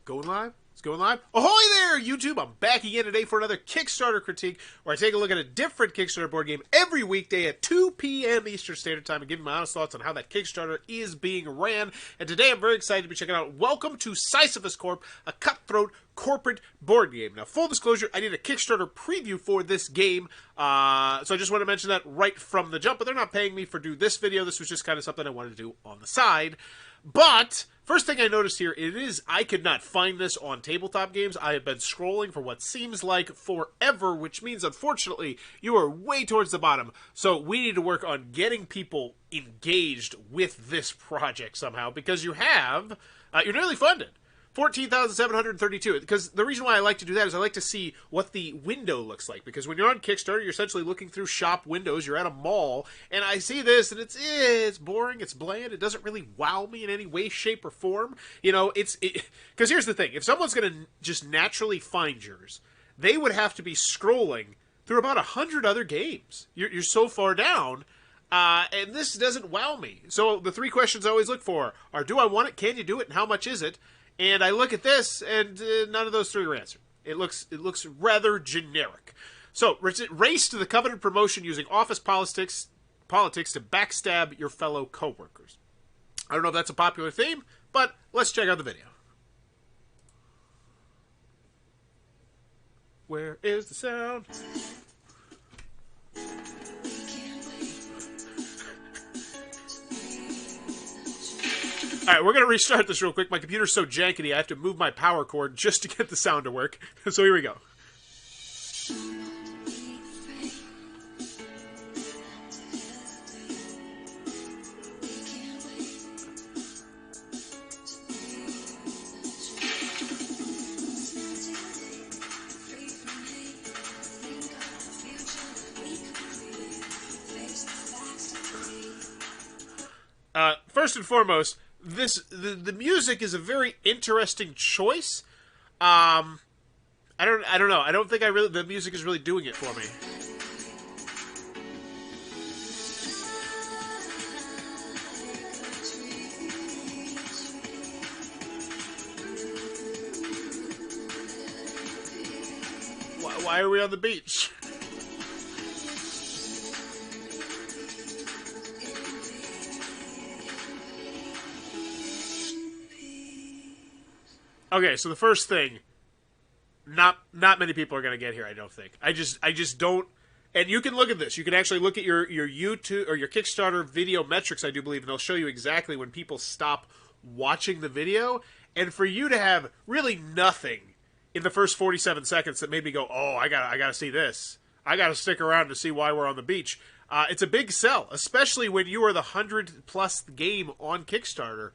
Going live? It's going live. Ahoy there, YouTube! I'm back again today for another Kickstarter critique, where I take a look at a different Kickstarter board game every weekday at 2 p.m. Eastern Standard Time and give you my honest thoughts on how that Kickstarter is being ran. And today I'm very excited to be checking out Welcome to Sysifus Corp, a cutthroat corporate board game. Now, full disclosure, I did a Kickstarter preview for this game, so I just want to mention that right from the jump, but they're not paying me for do this video. This was just kind of something I wanted to do on the side. But first thing I noticed here, I could not find this on tabletop games. I have been scrolling for what seems like forever, which means, unfortunately, you are way towards the bottom. So we need to work on getting people engaged with this project somehow, because you're nearly funded. 14,732. Because the reason why I like to do that is I like to see what the window looks like. Because when you're on Kickstarter, you're essentially looking through shop windows. You're at a mall, and I see this, and it's boring, it's bland, it doesn't really wow me in any way, shape, or form. You know, because here's the thing. If someone's going to just naturally find yours, they would have to be scrolling through about 100 other games. You're so far down. And this doesn't wow me. So the three questions I always look for are, do I want it, can you do it, and how much is it? And I look at this, and none of those three are answered. It looks rather generic. So, race to the coveted promotion using office politics to backstab your fellow coworkers. I don't know if that's a popular theme, but let's check out the video. Where is the sound? Alright, we're going to restart this real quick. My computer's so jankety, I have to move my power cord just to get the sound to work. So here we go. First and foremost, the music is a very interesting choice. I don't know. I don't think the music is really doing it for me. Why are we on the beach? Okay, so the first thing, not many people are going to get here, I don't think. I just don't, and you can look at this. You can actually look at your YouTube or your Kickstarter video metrics, I do believe, and they'll show you exactly when people stop watching the video. And for you to have really nothing in the first 47 seconds that made me go, oh, I gotta see this. I gotta stick around to see why we're on the beach. It's a big sell, especially when you are the 100+ game on Kickstarter.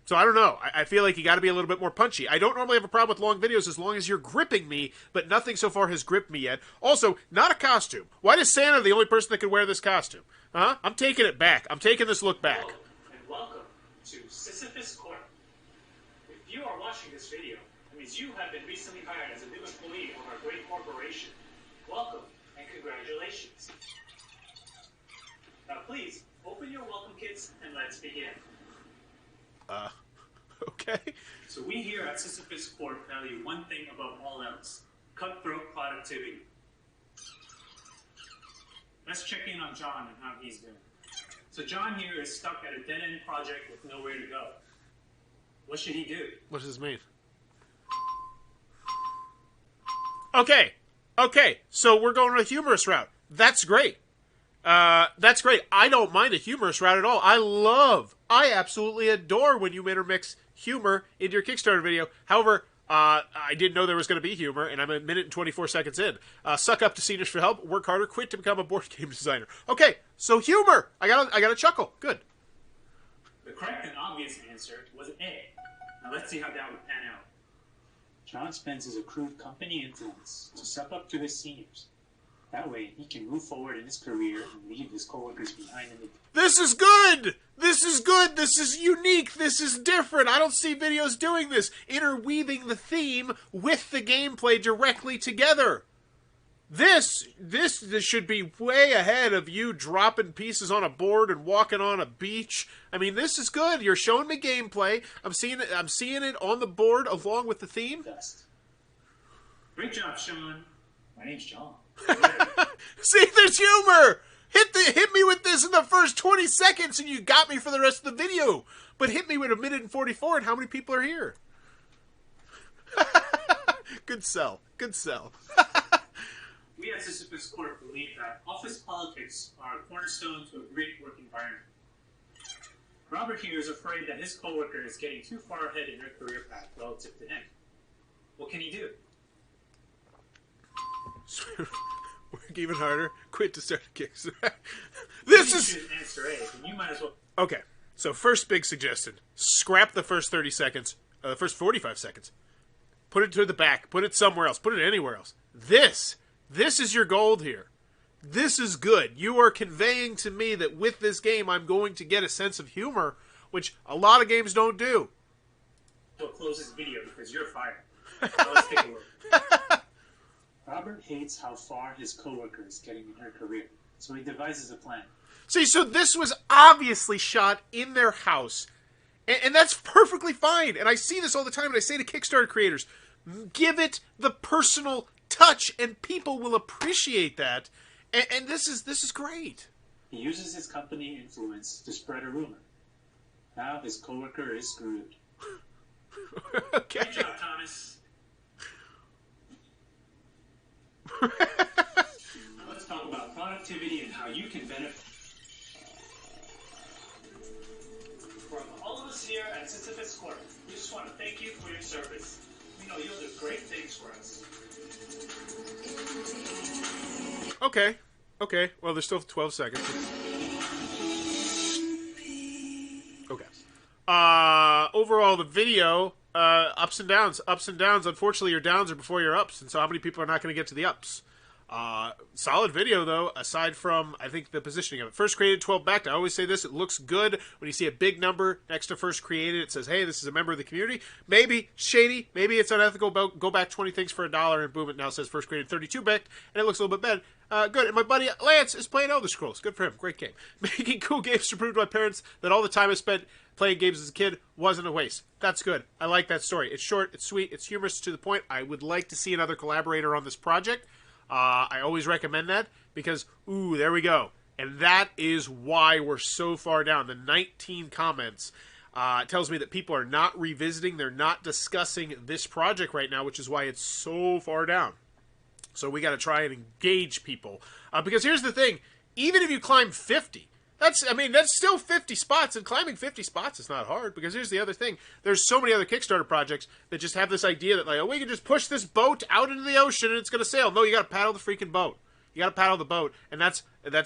So I don't know. I feel like you got to be a little bit more punchy. I don't normally have a problem with long videos as long as you're gripping me, but nothing so far has gripped me yet. Also, not a costume. Why is Santa the only person that can wear this costume? Huh? I'm taking it back. I'm taking this look back. Hello, and welcome to Sysifus Corp. If you are watching this video, it means you have been recently hired as a new employee of our great corporation. Welcome and congratulations. Now please, open your welcome kits and let's begin. Okay. So we here at Sysifus Corp value one thing above all else: cutthroat productivity. Let's check in on John and how he's doing. So John here is stuck at a dead-end project with nowhere to go. What should he do? What does this mean? Okay, so we're going a humorous route. That's great. That's great. I don't mind a humorous route at all. I absolutely adore when you intermix humor into your Kickstarter video. However, I didn't know there was going to be humor, and I'm a minute and 24 seconds in. Suck up to seniors for help, work harder, quit to become a board game designer. Okay, so humor. I got a chuckle. Good. The correct and obvious answer was A. Now let's see how that would pan out. John spends his accrued company influence to suck up to his seniors. That way, he can move forward in his career and leave his coworkers behind in the... This is good! This is good! This is unique! This is different! I don't see videos doing this! Interweaving the theme with the gameplay directly together! This should be way ahead of you dropping pieces on a board and walking on a beach. I mean, this is good. You're showing me gameplay. I'm seeing it on the board along with the theme. Best. Great job, Sean. My name's John. See, there's humor. Hit me with this in the first 20 seconds, and you got me for the rest of the video. But hit me with 1:44, and how many people are here? Good sell. Good sell. We at Sysifus Corp believe that office politics are a cornerstone to a great work environment. Robert here is afraid that his coworker is getting too far ahead in their career path relative to him. What can he do? Work even harder. Quit to start a Kickstarter. This is answer A. Then you might as well. Okay. So first big suggestion: scrap the first 30 seconds, the first 45 seconds. Put it to the back. Put it somewhere else. Put it anywhere else. This is your gold here. This is good. You are conveying to me that with this game, I'm going to get a sense of humor, which a lot of games don't do. We'll close this video because you're fired. Now let's take a look. Robert hates how far his coworker is getting in her career, so he devises a plan. See, so this was obviously shot in their house, and that's perfectly fine. And I see this all the time, and I say to Kickstarter creators, give it the personal touch, and people will appreciate that. And this is great. He uses his company influence to spread a rumor. Now his coworker is screwed. Okay. Good job, Thomas. Now let's talk about productivity and how you can benefit. From all of us here at Sysifus Corp, we just want to thank you for your service. We know you'll do great things for us. Okay. Okay. Well, there's still 12 seconds. Okay. Overall, the video, ups and downs. Ups and downs. Unfortunately, your downs are before your ups. And so how many people are not going to get to the ups? Solid video, though, aside from, I think, the positioning of it. First created, 12 backed. I always say this. It looks good when you see a big number next to first created. It says, hey, this is a member of the community. Maybe shady. Maybe it's unethical. Go back 20 things for $1, and boom, it now says first created 32 backed, and it looks a little bit better. Good. And my buddy Lance is playing Elder Scrolls. Good for him. Great game. Making cool games to prove to my parents that all the time I spent playing games as a kid wasn't a waste. That's good. I like that story. It's short. It's sweet. It's humorous to the point. I would like to see another collaborator on this project. I always recommend that because, ooh, there we go. And that is why we're so far down. The 19 comments tells me that people are not revisiting. They're not discussing this project right now, which is why it's so far down. So we got to try and engage people. Because here's the thing. Even if you climb 50, that's still 50 spots, and climbing 50 spots is not hard, because here's the other thing. There's so many other Kickstarter projects that just have this idea that, like, oh, we can just push this boat out into the ocean and it's going to sail. No, you got to paddle the freaking boat. You got to paddle the boat, and that's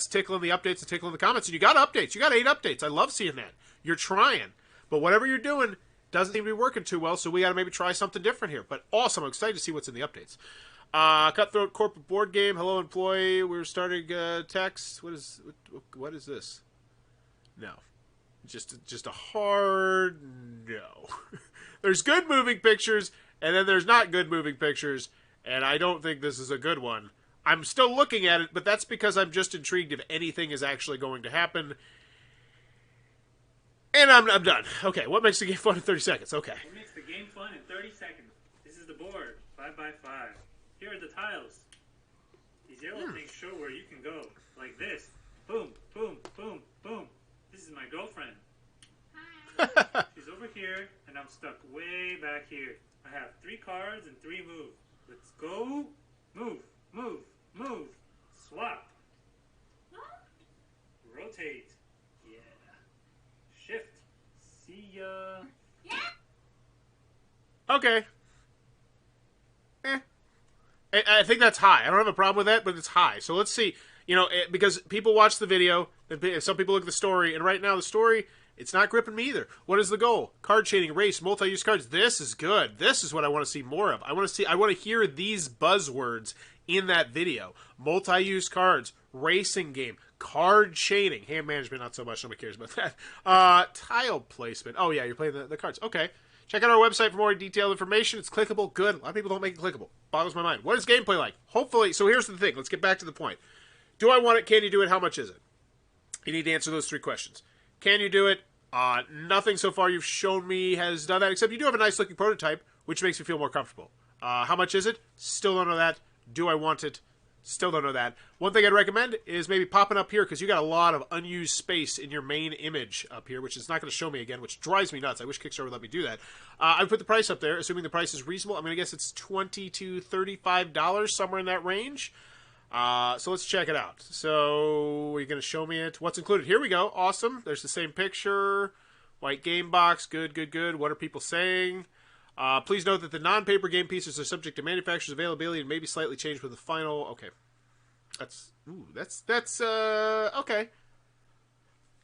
tickling the updates and tickling the comments, and you got updates. You got 8 updates. I love seeing that. You're trying. But whatever you're doing doesn't seem to be working too well, so we got to maybe try something different here. But awesome. I'm excited to see what's in the updates. Cutthroat Corporate Board Game. Hello, employee. We're starting text. What is this? No. Just a hard no. There's good moving pictures, and then there's not good moving pictures, and I don't think this is a good one. I'm still looking at it, but that's because I'm just intrigued if anything is actually going to happen. And I'm done. Okay, what makes the game fun in 30 seconds? Okay. What makes the game fun in 30 seconds? This is the board, 5x5. Here are the tiles. These yellow things show where you can go, like this. Boom, boom, boom, boom. This is my girlfriend. Hi. She's over here, and I'm stuck way back here. I have 3 cards and 3 moves. Let's go. Move, move, move. Swap. What? Rotate. Yeah. Shift. See ya. Yeah. Okay. I think that's high. I don't have a problem with that, but it's high. So let's see. You know, because people watch the video, some people look at the story, and right now the story, it's not gripping me either. What is the goal? Card shading, race, multi-use cards. This is good. This is what I want to see more of. I want to hear these buzzwords in that video. Multi-use cards, racing game, Card chaining. Hand management, not so much. Nobody cares about that. Tile placement. Oh, yeah, you're playing the cards. Okay. Check out our website for more detailed information. It's clickable. Good. A lot of people don't make it clickable. Boggles my mind. What is gameplay like? Hopefully. So here's the thing. Let's get back to the point. Do I want it? Can you do it? How much is it? You need to answer those 3 questions. Can you do it? Nothing so far you've shown me has done that, except you do have a nice looking prototype, which makes me feel more comfortable. How much is it? Still don't know that. Do I want it? Still don't know that. One thing I'd recommend is maybe popping up here, because you got a lot of unused space in your main image up here, which is not going to show me again, which drives me nuts. I wish Kickstarter would let me do that. I put the price up there, assuming the price is reasonable. I'm going to guess it's $20 to $35, somewhere in that range. So let's check it out. So you're going to show me it. What's included? Here we go. Awesome. There's the same picture. White game box. Good, good, good. What are people saying? Please note that the non-paper game pieces are subject to manufacturer's availability and may be slightly changed with the final. Okay. That's okay.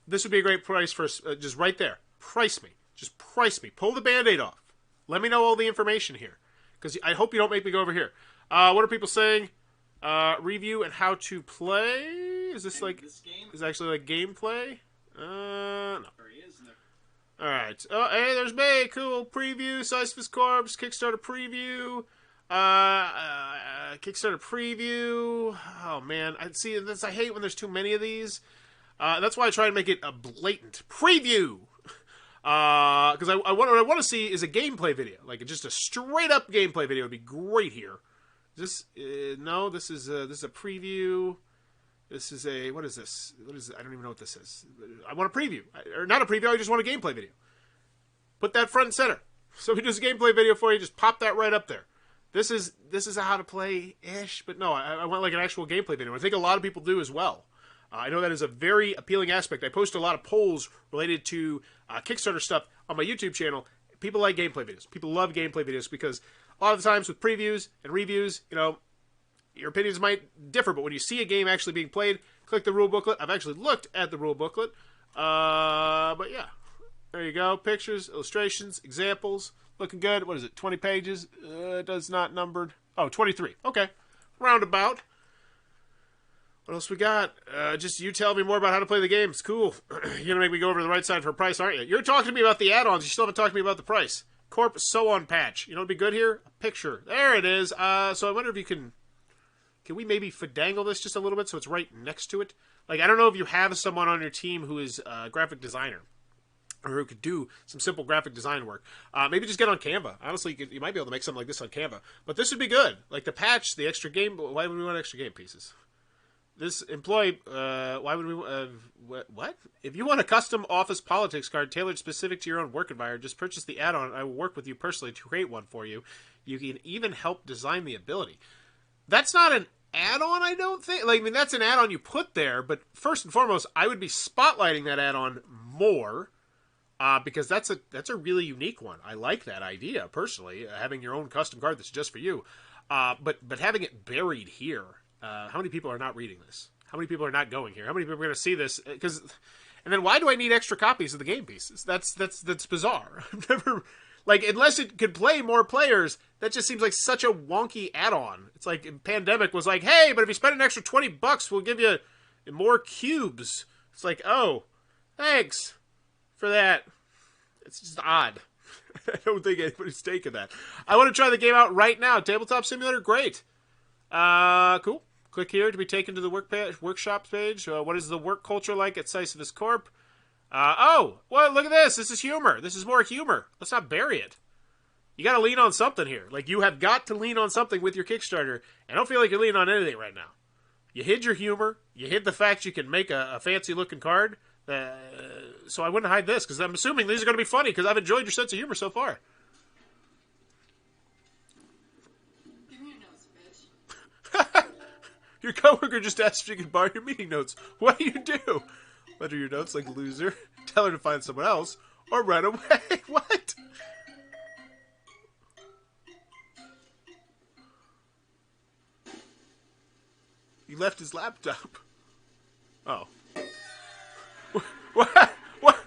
This would be a great price for just right there. Price me. Just price me. Pull the Band-Aid off. Let me know all the information here. Because I hope you don't make me go over here. What are people saying? Review and how to play? Is this like... This game? Is it actually like gameplay? No. Alright. Oh, hey, there's me. Cool. Preview. Sysifus Corp. Kickstarter preview. Kickstarter preview. Oh, man. I hate when there's too many of these. That's why I try to make it a blatant preview. Because what I want to see is a gameplay video. Like, just a straight-up gameplay video would be great here. No, this is a preview. This is a, what is this? What is it? I don't even know what this is. I want a preview. Or not a preview, I just want a gameplay video. Put that front and center. So if he does a gameplay video for you, just pop that right up there. This is a how to play-ish, but no, I want like an actual gameplay video. I think a lot of people do as well. I know that is a very appealing aspect. I post a lot of polls related to Kickstarter stuff on my YouTube channel. People like gameplay videos. People love gameplay videos because a lot of the times with previews and reviews, you know, your opinions might differ, but when you see a game actually being played, click the rule booklet. I've actually looked at the rule booklet. But yeah, there you go. Pictures, illustrations, examples. Looking good. What is it, 20 pages? It does not numbered. Oh, 23. Okay. Roundabout. What else we got? Just you tell me more about how to play the game. It's cool. You're going to make me go over to the right side for a price, aren't you? You're talking to me about the add-ons. You still haven't talked to me about the price. Corp sew-on patch. You know what'd be good here? A picture. There it is. So I wonder if you can we maybe finagle this just a little bit so it's right next to it? Like, I don't know if you have someone on your team who is a graphic designer or who could do some simple graphic design work. Maybe just get on Canva. Honestly, you might be able to make something like this on Canva. But this would be good. Like the patch, the extra game. Why would we want extra game pieces? This employee, why would we, what? If you want a custom office politics card tailored specific to your own work environment, just purchase the add-on. I will work with you personally to create one for you. You can even help design the ability. That's not an add-on, I don't think. Like, I mean, that's an add-on you put there, but first and foremost, I would be spotlighting that add-on more, because that's a really unique one. I like that idea, personally, having your own custom card that's just for you. But having it buried here, how many people are not reading this? How many people are not going here? How many people are going to see this? And then why do I need extra copies of the game pieces? That's bizarre. I've never, like, unless it could play more players, that just seems like such a wonky add-on. It's like Pandemic was like, hey, but if you spend an extra $20, we'll give you more cubes. It's like, oh, thanks for that. It's just odd. I don't think anybody's taking that. I want to try the game out right now. Tabletop Simulator, great. Cool. Click here to be taken to the workshop page. What is the work culture like at Sysifus Corp? Oh, well, look at this. This is humor. This is more humor. Let's not bury it. You got to lean on something here. Like, you have got to lean on something with your Kickstarter. I don't feel like you're leaning on anything right now. You hid your humor. You hid the fact you can make a fancy-looking card. So I wouldn't hide this, because I'm assuming these are going to be funny, because I've enjoyed your sense of humor so far. Give me your notes, bitch. Your coworker just asked if you could borrow your meeting notes. What do you do? Letter your notes like a loser. Tell her to find someone else. Or run away. What? He left his laptop. Oh. What? What?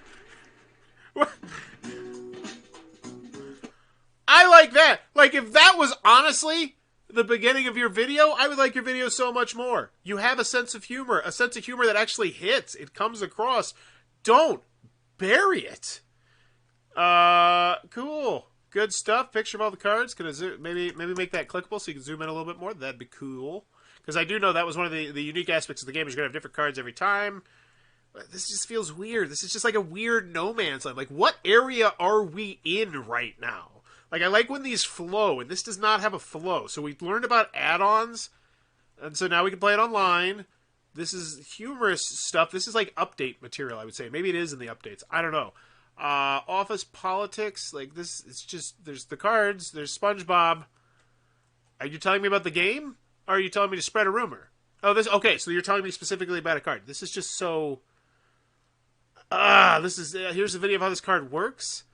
I like that. Like, if that was honestly the beginning of your video, I would like your video so much more. You have a sense of humor that actually hits. It comes across. Don't bury it. Cool. Good stuff. Picture of all the cards. Can I maybe make that clickable so you can zoom in a little bit more? That'd be cool. Because I do know that was one of the unique aspects of the game. Is you're going to have different cards every time. This just feels weird. This is just like a weird no man's land. Like, what area are we in right now? Like, I like when these flow, and this does not have a flow. So we learned about add-ons, and so now we can play it online. This is humorous stuff. This is like update material, I would say. Maybe it is in the updates. I don't know. Office politics, like this, it's just, there's the cards, there's SpongeBob. Are you telling me about the game? Or are you telling me to spread a rumor? Oh, okay, so you're telling me specifically about a card. This is just so... here's the video of how this card works.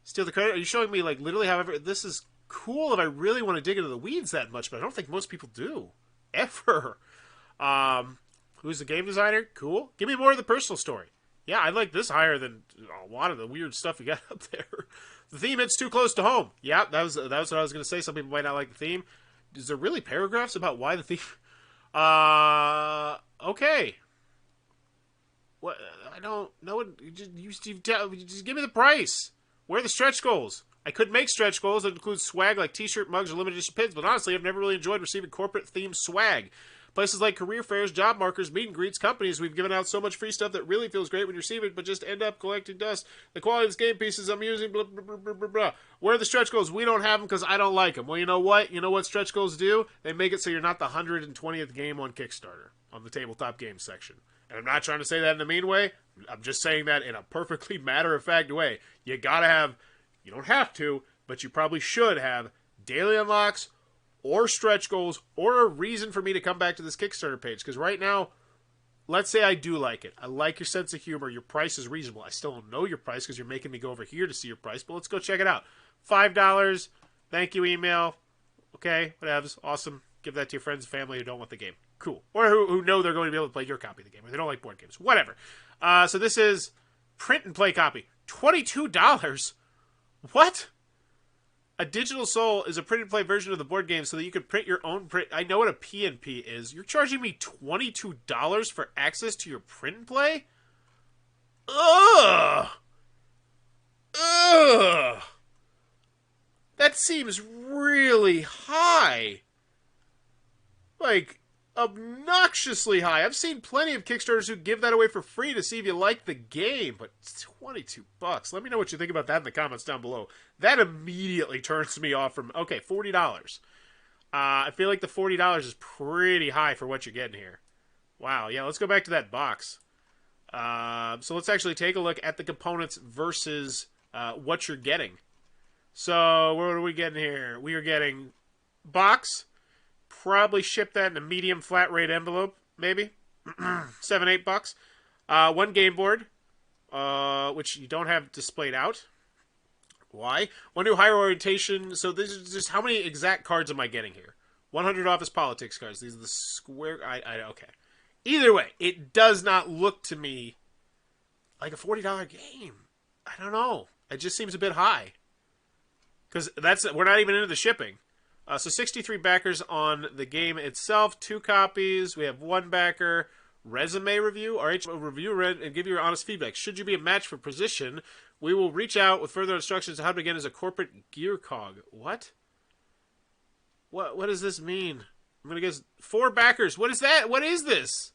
Steal the card. Are you showing me, like, literally however... This is cool if I really want to dig into the weeds that much, but I don't think most people do. Ever. Who's the game designer? Cool. Give me more of the personal story. Yeah, I like this higher than a lot of the weird stuff you got up there. The theme hits too close to home. Yeah, that was what I was going to say. Some people might not like the theme. Is there really paragraphs about why the theme... okay. What? I don't know. You just give me the price. Where are the stretch goals? I could make stretch goals that include swag like t-shirt, mugs, or limited edition pins, but honestly, I've never really enjoyed receiving corporate-themed swag. Places like career fairs, job markers, meet and greets, companies, we've given out so much free stuff that really feels great when you receive it, but just end up collecting dust. The quality of this game pieces I'm using, blah, blah, blah, blah, blah, blah. Where are the stretch goals? We don't have them because I don't like them. Well, you know what? You know what stretch goals do? They make it so you're not the 120th game on Kickstarter, on the tabletop games section. And I'm not trying to say that in a mean way. I'm just saying that in a perfectly matter-of-fact way. You gotta have, you don't have to, but you probably should have daily unlocks, or stretch goals, or a reason for me to come back to this Kickstarter page. Because right now, let's say I do like it. I like your sense of humor. Your price is reasonable. I still don't know your price because you're making me go over here to see your price. But let's go check it out. $5. Thank you, email. Okay, whatevs. Awesome. Give that to your friends and family who don't want the game. Cool. Or who know they're going to be able to play your copy of the game. Or they don't like board games. Whatever. So this is print and play copy. $22? What? A digital soul is a print and play version of the board game so that you can print your own print. I know what a P&P is. You're charging me $22 for access to your print and play? Ugh! Ugh! That seems really high. Like, obnoxiously high. I've seen plenty of Kickstarters who give that away for free to see if you like the game, but $22. Let me know what you think about that in the comments down below. That immediately turns me off from, okay, $40. I feel like the $40 is pretty high for what you're getting here. Wow, yeah, let's go back to that box. So let's actually take a look at the components versus what you're getting. So what are we getting here? We are getting box. Probably ship that in a medium flat rate envelope, maybe. $7-8. One game board, which you don't have displayed out. Why? One new higher orientation. So this is just how many exact cards am I getting here? 100 office politics cards. These are the square. Okay. Either way, it does not look to me like a $40 game. I don't know. It just seems a bit high. Because we're not even into the shipping. So 63 backers on the game itself. 2 copies. We have 1 backer. Resume review. RH will review and give you your honest feedback. Should you be a match for position, we will reach out with further instructions on how to begin as a corporate gear cog. What? What does this mean? I'm going to guess 4 backers. What is that? What is this?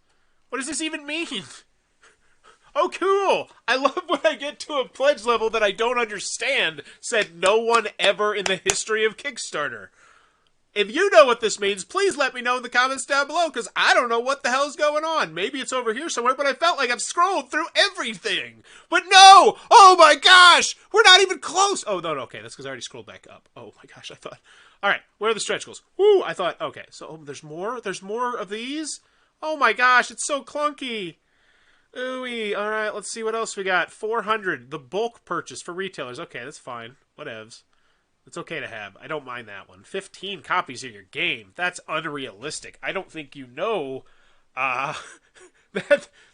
What does this even mean? Oh, cool! I love when I get to a pledge level that I don't understand, said no one ever in the history of Kickstarter. If you know what this means, please let me know in the comments down below, because I don't know what the hell's going on. Maybe it's over here somewhere, but I felt like I've scrolled through everything. But no! Oh my gosh! We're not even close! Oh, no, okay, that's because I already scrolled back up. Oh my gosh, I thought... Alright, where are the stretch goals? Woo! I thought, okay, so there's more? There's more of these? Oh my gosh, it's so clunky! Ooh-wee. Alright, let's see what else we got. 400, the bulk purchase for retailers. Okay, that's fine. Whatevs. It's okay to have. I don't mind that one. 15 copies of your game. That's unrealistic. I don't think you know I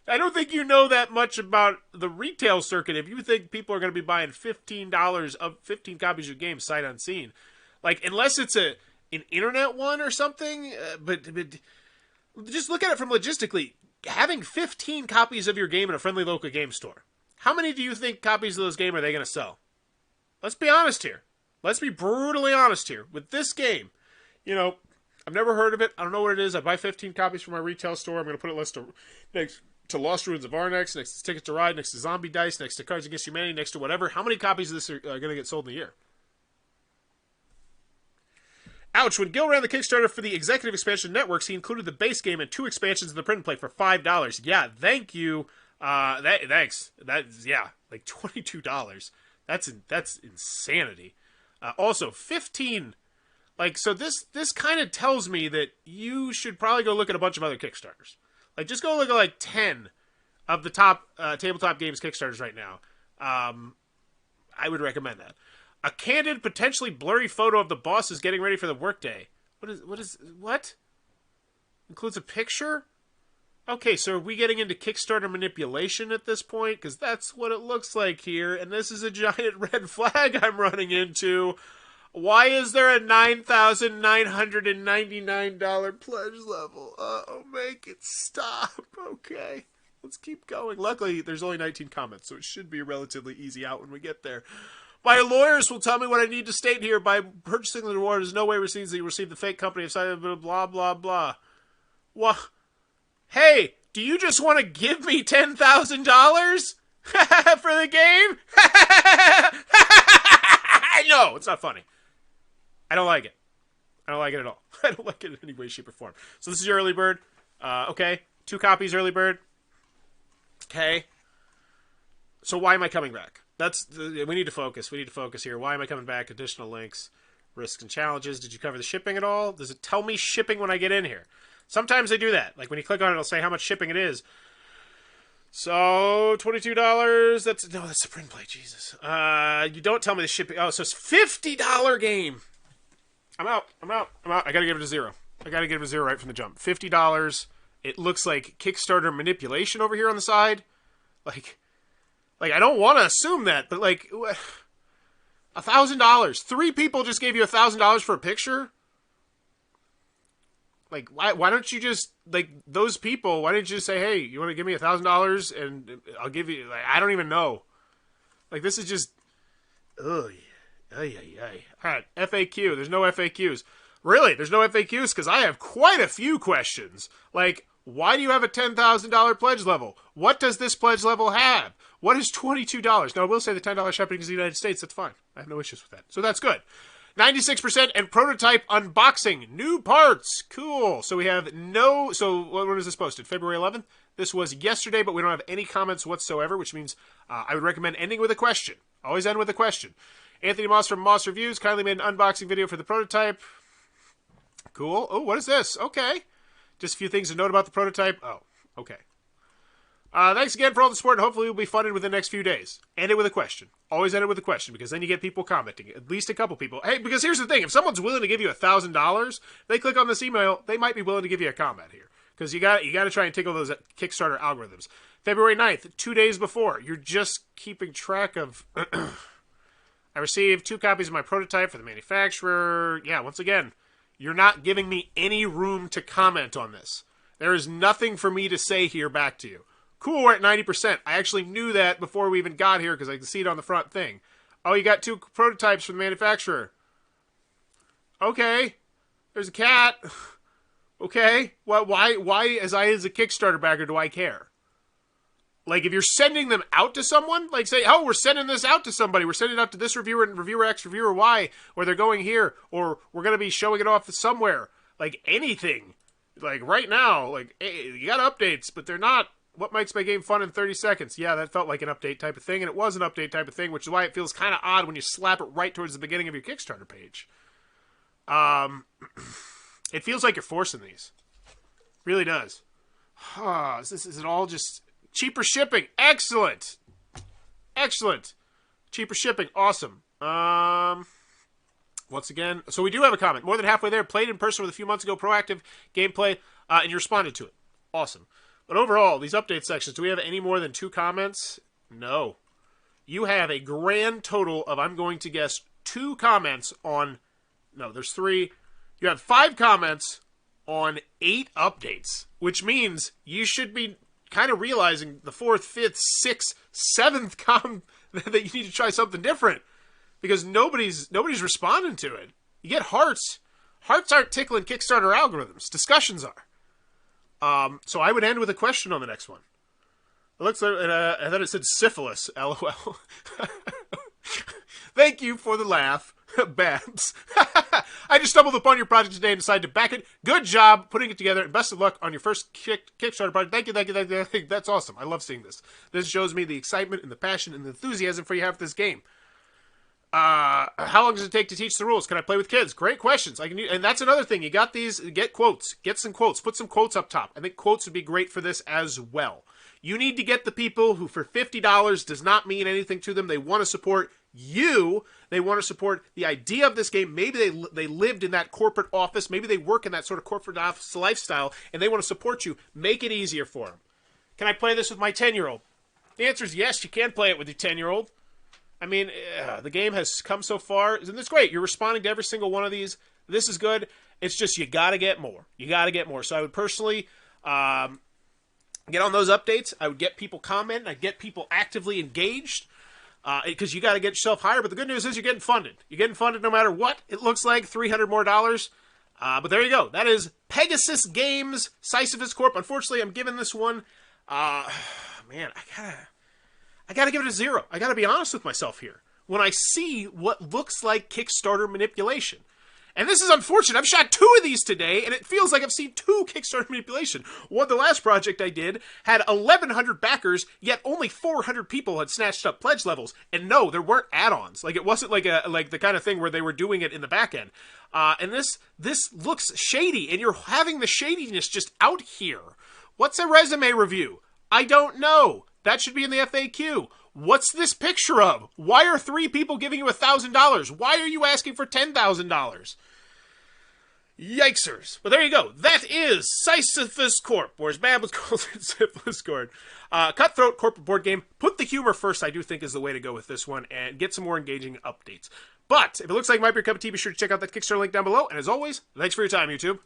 don't think you know that much about the retail circuit if you think people are going to be buying $15 of 15 copies of your game sight unseen. Like, unless it's an internet one or something. But just look at it from logistically. Having 15 copies of your game in a friendly local game store. How many do you think copies of this game are they going to sell? Let's be honest here. Let's be brutally honest here. With this game, you know, I've never heard of it. I don't know what it is. I buy 15 copies from my retail store. I'm going to put it next to Lost Ruins of Arnex, next to Ticket to Ride, next to Zombie Dice, next to Cards Against Humanity, next to whatever. How many copies of this are going to get sold in a year? Ouch, when Gil ran the Kickstarter for the Executive Expansion Networks, he included the base game and 2 expansions of the print and play for $5. Yeah, thank you. Thanks. That's, yeah, like $22. That's insanity. Also, 15. Like, so this kind of tells me that you should probably go look at a bunch of other Kickstarters. Like, just go look at like 10 of the top tabletop games Kickstarters right now. I would recommend that. A candid, potentially blurry photo of the bosses getting ready for the workday. What? Includes a picture? Okay, so are we getting into Kickstarter manipulation at this point? Because that's what it looks like here, and this is a giant red flag I'm running into. Why is there a $9,999 pledge level? Oh, make it stop. Okay, let's keep going. Luckily, there's only 19 comments, so it should be a relatively easy out when we get there. My lawyers will tell me what I need to state here. By purchasing the reward, there's no way that you receive the fake company of blah, blah, blah. What? Hey, do you just want to give me $10,000 for the game? No, it's not funny. I don't like it. I don't like it at all. I don't like it in any way, shape, or form. So this is your early bird. Okay. 2 copies early bird. Okay. So why am I coming back? We need to focus. We need to focus here. Why am I coming back? Additional links, risks and challenges. Did you cover the shipping at all? Does it tell me shipping when I get in here? Sometimes they do that. Like when you click on it, it'll say how much shipping it is. So $22. That's the print play. Jesus. You don't tell me the shipping. Oh, so it's $50 game. I'm out. I gotta give it a 0. I gotta give it a 0 right from the jump. $50. It looks like Kickstarter manipulation over here on the side. Like I don't want to assume that, but like $1,000. 3 people just gave you $1,000 for a picture. Like, why don't you just, like, those people, why didn't you just say, hey, you want to give me $1,000 and I'll give you, like, I don't even know. Like, this is just, ugh. All right, FAQ. There's no FAQs. Really? There's no FAQs? Because I have quite a few questions. Like, why do you have a $10,000 pledge level? What does this pledge level have? What is $22? Now, I will say the $10 shipping is the United States. That's fine. I have no issues with that. So that's good. 96% and prototype unboxing. New parts. Cool. So we have no... So when is this posted? February 11th? This was yesterday, but we don't have any comments whatsoever, which means I would recommend ending with a question. Always end with a question. Anthony Moss from Moss Reviews kindly made an unboxing video for the prototype. Cool. Oh, what is this? Okay. Just a few things to note about the prototype. Oh, okay. Thanks again for all the support, and hopefully we'll be funded within the next few days. End it with a question. Always end it with a question, because then you get people commenting. At least a couple people. Hey, because here's the thing. If someone's willing to give you $1,000, they click on this email, they might be willing to give you a comment here. Because you got to try and tickle those Kickstarter algorithms. February 9th, 2 days before. You're just keeping track of... I received 2 copies of my prototype for the manufacturer. Yeah, once again, you're not giving me any room to comment on this. There is nothing for me to say here back to you. Cool, we're at 90%. I actually knew that before we even got here because I could see it on the front thing. Oh, you got 2 prototypes from the manufacturer. Okay. There's a cat. Okay. Why, as a Kickstarter backer, do I care? Like, if you're sending them out to someone, like, say, oh, we're sending this out to somebody. We're sending it out to this reviewer and reviewer X, reviewer Y, or they're going here, or we're going to be showing it off somewhere. Like, anything. Like, right now, like, hey, you got updates, but they're not... What makes my game fun in 30 seconds? Yeah, that felt like an update type of thing, and it was an update type of thing, which is why it feels kind of odd when you slap it right towards the beginning of your Kickstarter page. It feels like you're forcing these. Really does. Is it all just... Cheaper shipping. Excellent. Excellent. Cheaper shipping. Awesome. Once again, so we do have a comment. More than halfway there. Played in person with a few months ago. Proactive gameplay, and you responded to it. Awesome. But overall, these update sections, do we have any more than 2 comments? No. You have a grand total of, I'm going to guess, 2 comments on... No, there's 3. You had 5 comments on 8 updates, which means you should be kind of realizing the 4th, 5th, 6th, 7th that you need to try something different, because nobody's responding to it. You get hearts. Hearts aren't tickling Kickstarter algorithms. Discussions are. So I would end with a question on the next one. It looks like, I thought it said syphilis, LOL. Thank you for the laugh, Babs. I just stumbled upon your project today and decided to back it. Good job putting it together, and best of luck on your first Kickstarter project. Thank you. That's awesome. I love seeing this. This shows me the excitement and the passion and the enthusiasm for you have for this game. How long does it take to teach the rules? Can I play with kids? Great questions. And that's another thing. You got these. Get quotes. Get some quotes. Put some quotes up top. I think quotes would be great for this as well. You need to get the people who, for $50, does not mean anything to them. They want to support you. They want to support the idea of this game. Maybe they lived in that corporate office. Maybe they work in that sort of corporate office lifestyle, and they want to support you. Make it easier for them. Can I play this with my 10-year-old? The answer is yes, you can play it with your 10-year-old. I mean, the game has come so far, and it's great. You're responding to every single one of these. This is good. It's just you got to get more. You got to get more. So I would personally get on those updates. I would get people commenting. I'd get people actively engaged, because you got to get yourself higher. But the good news is you're getting funded. You're getting funded no matter what. It looks like $300 more. But there you go. That is Pegasus Games, Sysifus Corp. Unfortunately, I'm giving this one, man, I gotta give it a 0. I gotta be honest with myself here. When I see what looks like Kickstarter manipulation. And this is unfortunate. I've shot 2 of these today, and it feels like I've seen 2 Kickstarter manipulation. The last project I did had 1,100 backers, yet only 400 people had snatched up pledge levels. And no, there weren't add-ons. Like, it wasn't like the kind of thing where they were doing it in the back end. And this looks shady, and you're having the shadiness just out here. What's a resume review? I don't know. That should be in the FAQ. What's this picture of? Why are 3 people giving you $1,000? Why are you asking for $10,000? Yikesers. But there you go. That is Sysifus Corp, or as Bab was called it, Sysifus Corp. Cutthroat corporate board game. Put the humor first, I do think, is the way to go with this one, and get some more engaging updates. But if it looks like it might be your cup of tea, be sure to check out that Kickstarter link down below. And as always, thanks for your time, YouTube.